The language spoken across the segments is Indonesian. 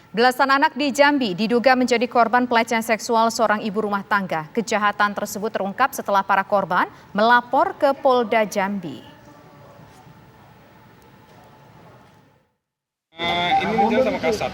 Belasan anak di Jambi diduga menjadi korban pelecehan seksual seorang ibu rumah tangga. Kejahatan tersebut terungkap setelah para korban melapor ke Polda Jambi. Ini menjual sama kasat.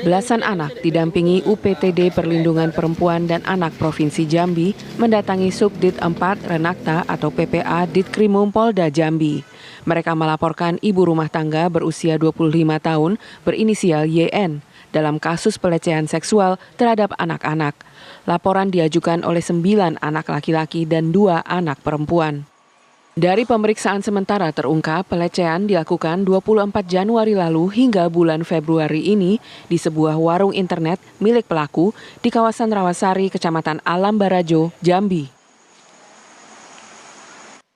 Belasan anak didampingi UPTD Perlindungan Perempuan dan Anak Provinsi Jambi mendatangi Subdit 4 Renakta atau PPA Ditkrimum Polda Jambi. Mereka melaporkan ibu rumah tangga berusia 25 tahun berinisial YN dalam kasus pelecehan seksual terhadap anak-anak. Laporan diajukan oleh 9 anak laki-laki dan 2 anak perempuan. Dari pemeriksaan sementara terungkap pelecehan dilakukan 24 Januari lalu hingga bulan Februari ini di sebuah warung internet milik pelaku di kawasan Rawasari, Kecamatan Alam Barajo, Jambi.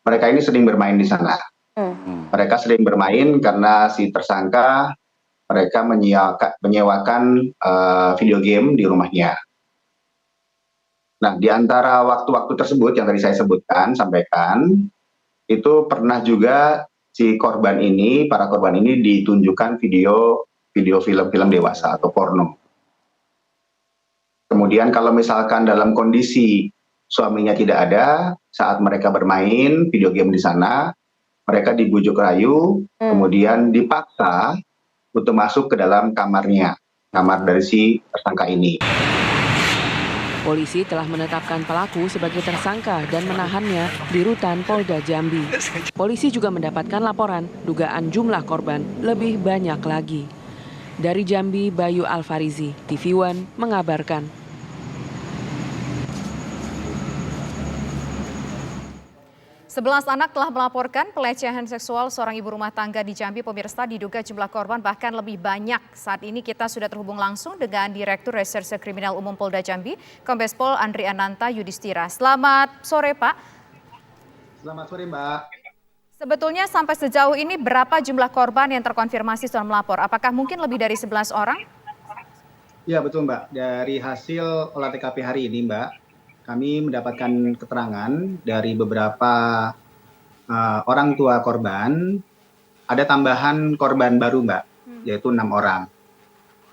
Mereka ini sering bermain di sana. Mereka sering bermain karena si tersangka mereka menyewakan video game di rumahnya. Nah, di antara waktu-waktu tersebut yang tadi saya sampaikan, itu pernah juga si para korban ini ditunjukkan video film-film dewasa atau porno. Kemudian kalau misalkan dalam kondisi suaminya tidak ada, saat mereka bermain video game di sana, mereka dibujuk rayu, kemudian dipaksa untuk masuk ke dalam kamar dari si tersangka ini. Polisi telah menetapkan pelaku sebagai tersangka dan menahannya di Rutan Polda Jambi. Polisi juga mendapatkan laporan dugaan jumlah korban lebih banyak lagi. Dari Jambi, Bayu Alfarizi, TV One mengabarkan. 11 anak telah melaporkan pelecehan seksual seorang ibu rumah tangga di Jambi. Pemirsa, diduga jumlah korban bahkan lebih banyak. Saat ini kita sudah terhubung langsung dengan Direktur Reserse Kriminal Umum Polda Jambi, Kombes Pol Andri Ananta Yudhistira. Selamat sore, Pak. Selamat sore, Mbak. Sebetulnya sampai sejauh ini berapa jumlah korban yang terkonfirmasi sudah melapor? Apakah mungkin lebih dari 11 orang? Ya, betul, Mbak. Dari hasil olah TKP hari ini, Mbak, kami mendapatkan keterangan dari beberapa orang tua korban. Ada tambahan korban baru, Mbak, yaitu 6 orang.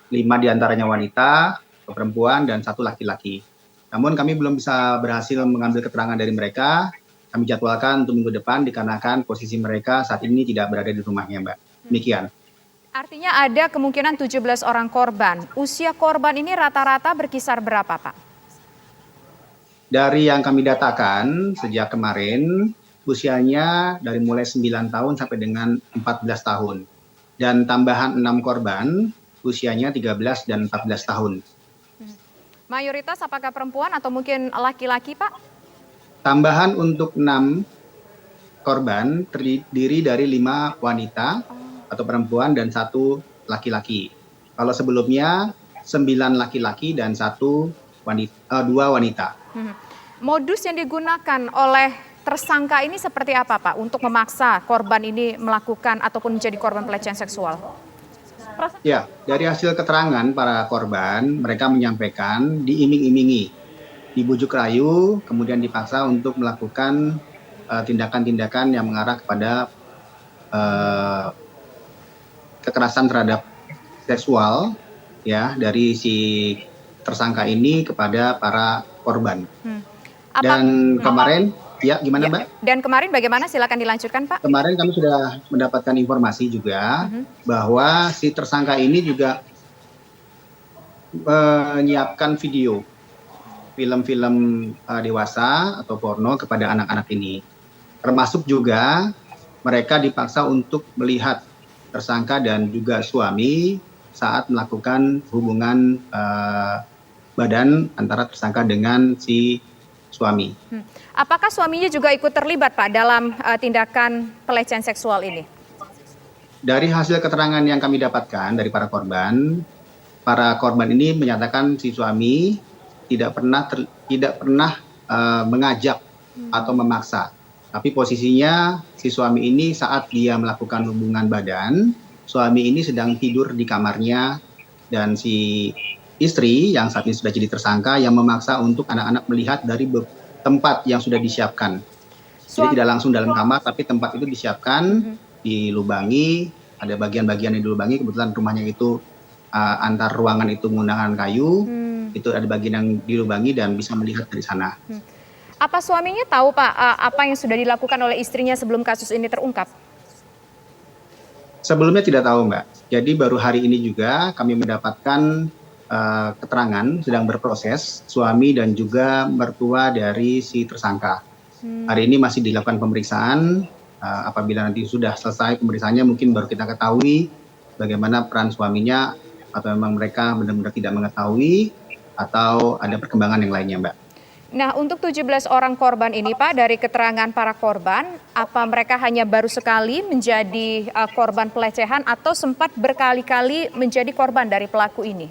5 diantaranya wanita, perempuan, dan 1 laki-laki. Namun kami belum bisa berhasil mengambil keterangan dari mereka. Kami jadwalkan untuk minggu depan dikarenakan posisi mereka saat ini tidak berada di rumahnya, Mbak. Demikian. Artinya ada kemungkinan 17 orang korban. Usia korban ini rata-rata berkisar berapa, Pak? Dari yang kami datakan sejak kemarin, usianya dari mulai 9 tahun sampai dengan 14 tahun. Dan tambahan 6 korban, usianya 13 dan 14 tahun. Mayoritas apakah perempuan atau mungkin laki-laki, Pak? Tambahan untuk 6 korban terdiri dari 5 wanita atau perempuan dan 1 laki-laki. Kalau sebelumnya 9 laki-laki dan 2 wanita. Modus yang digunakan oleh tersangka ini seperti apa, Pak, untuk memaksa korban ini melakukan ataupun menjadi korban pelecehan seksual? Ya, dari hasil keterangan para korban, mereka menyampaikan diiming-imingi, dibujuk rayu, kemudian dipaksa untuk melakukan tindakan-tindakan yang mengarah kepada kekerasan terhadap seksual, ya, dari si tersangka ini kepada para korban. Dan kemarin, ya gimana, Mbak? Dan kemarin bagaimana? Silakan dilanjutkan, Pak. Kemarin kami sudah mendapatkan informasi juga bahwa si tersangka ini juga menyiapkan video film-film dewasa atau porno kepada anak-anak ini. Termasuk juga mereka dipaksa untuk melihat tersangka dan juga suami saat melakukan hubungan badan antara tersangka dengan si suami. Apakah suaminya juga ikut terlibat, Pak, dalam tindakan pelecehan seksual ini? Dari hasil keterangan yang kami dapatkan dari para korban ini menyatakan si suami tidak pernah mengajak atau memaksa. Tapi posisinya si suami ini saat dia melakukan hubungan badan, suami ini sedang tidur di kamarnya dan si istri yang saat ini sudah jadi tersangka yang memaksa untuk anak-anak melihat dari tempat yang sudah disiapkan. Jadi tidak langsung dalam kamar, tapi tempat itu disiapkan, dilubangi, ada bagian-bagian yang dilubangi, kebetulan rumahnya itu antar ruangan itu menggunakan kayu, itu ada bagian yang dilubangi dan bisa melihat dari sana. Apa suaminya tahu Pak apa yang sudah dilakukan oleh istrinya sebelum kasus ini terungkap? Sebelumnya tidak tahu Mbak, jadi baru hari ini juga kami mendapatkan keterangan sedang berproses suami dan juga mertua dari si tersangka. Hari ini masih dilakukan pemeriksaan, apabila nanti sudah selesai pemeriksaannya mungkin baru kita ketahui bagaimana peran suaminya, atau memang mereka benar-benar tidak mengetahui atau ada perkembangan yang lainnya Mbak. Nah, untuk 17 orang korban ini Pak, dari keterangan para korban, apa mereka hanya baru sekali menjadi korban pelecehan atau sempat berkali-kali menjadi korban dari pelaku ini?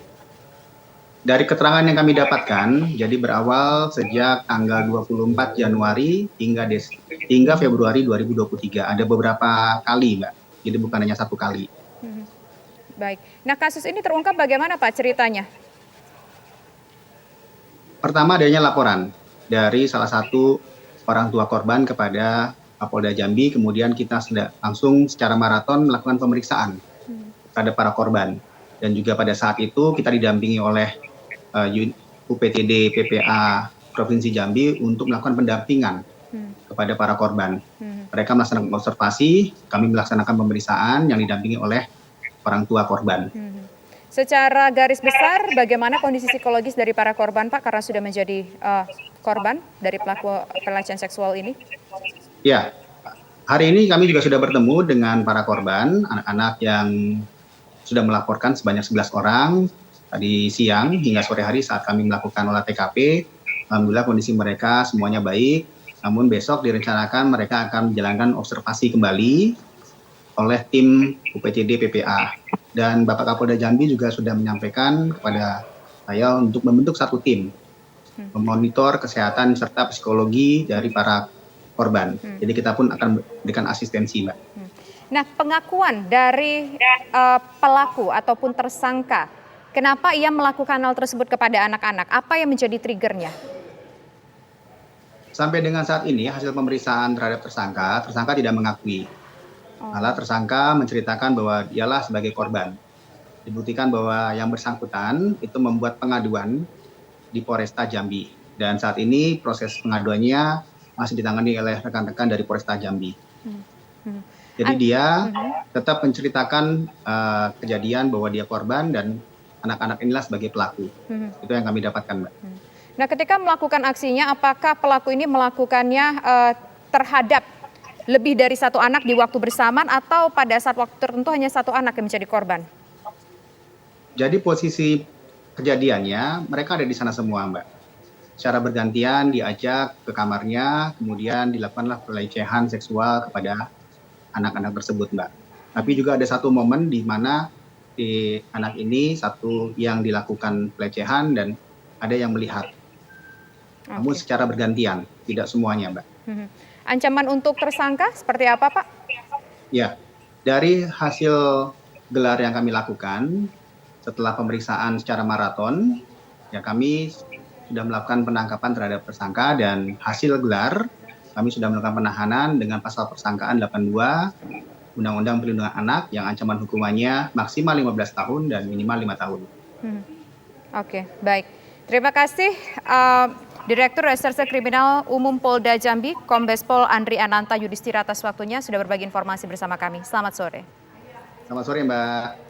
Dari keterangan yang kami dapatkan, jadi berawal sejak tanggal 24 Januari hingga Februari 2023. Ada beberapa kali Mbak, jadi bukan hanya satu kali. Baik, nah kasus ini terungkap bagaimana Pak ceritanya? Pertama adanya laporan dari salah satu orang tua korban kepada Kapolda Jambi, kemudian kita langsung secara maraton melakukan pemeriksaan terhadap para korban. Dan juga pada saat itu kita didampingi oleh UPTD PPA Provinsi Jambi untuk melakukan pendampingan kepada para korban. Mereka melaksanakan observasi, kami melaksanakan pemeriksaan yang didampingi oleh orang tua korban. Secara garis besar, bagaimana kondisi psikologis dari para korban, Pak, karena sudah menjadi korban dari pelaku pelecehan seksual ini? Ya, hari ini kami juga sudah bertemu dengan para korban, anak-anak yang sudah melaporkan sebanyak 11 orang. Tadi siang hingga sore hari saat kami melakukan olah TKP, alhamdulillah kondisi mereka semuanya baik. Namun besok direncanakan mereka akan menjalankan observasi kembali oleh tim UPTD PPA. Dan Bapak Kapolda Jambi juga sudah menyampaikan kepada saya untuk membentuk satu tim memonitor kesehatan serta psikologi dari para korban. Jadi kita pun akan memberikan asistensi, Mbak. Nah, pengakuan dari pelaku ataupun tersangka, kenapa ia melakukan hal tersebut kepada anak-anak? Apa yang menjadi triggernya? Sampai dengan saat ini hasil pemeriksaan terhadap tersangka tidak mengakui. Malah tersangka menceritakan bahwa dialah sebagai korban. Dibuktikan bahwa yang bersangkutan itu membuat pengaduan di Polresta Jambi. Dan saat ini proses pengaduannya masih ditangani oleh rekan-rekan dari Polresta Jambi. Jadi dia tetap menceritakan kejadian bahwa dia korban dan anak-anak inilah sebagai pelaku. Itu yang kami dapatkan, Mbak. Nah, ketika melakukan aksinya, apakah pelaku ini melakukannya terhadap lebih dari satu anak di waktu bersamaan atau pada saat waktu tertentu hanya satu anak yang menjadi korban? Jadi posisi kejadiannya mereka ada di sana semua, Mbak. Secara bergantian diajak ke kamarnya, kemudian dilakukanlah pelecehan seksual kepada anak-anak tersebut, Mbak. Tapi juga ada satu momen di mana di anak ini satu yang dilakukan pelecehan dan ada yang melihat. Namun secara bergantian, tidak semuanya, Mbak. Ancaman untuk tersangka seperti apa, Pak? Ya, dari hasil gelar yang kami lakukan setelah pemeriksaan secara maraton, ya kami sudah melakukan penangkapan terhadap tersangka dan hasil gelar kami sudah melakukan penahanan dengan pasal persangkaan 82 Undang-Undang Perlindungan Anak yang ancaman hukumannya maksimal 15 tahun dan minimal 5 tahun. Oke, baik. Terima kasih Direktur Reserse Kriminal Umum Polda Jambi, Kombes Pol Andri Ananta Yudhistira atas waktunya sudah berbagi informasi bersama kami. Selamat sore. Selamat sore, Mbak.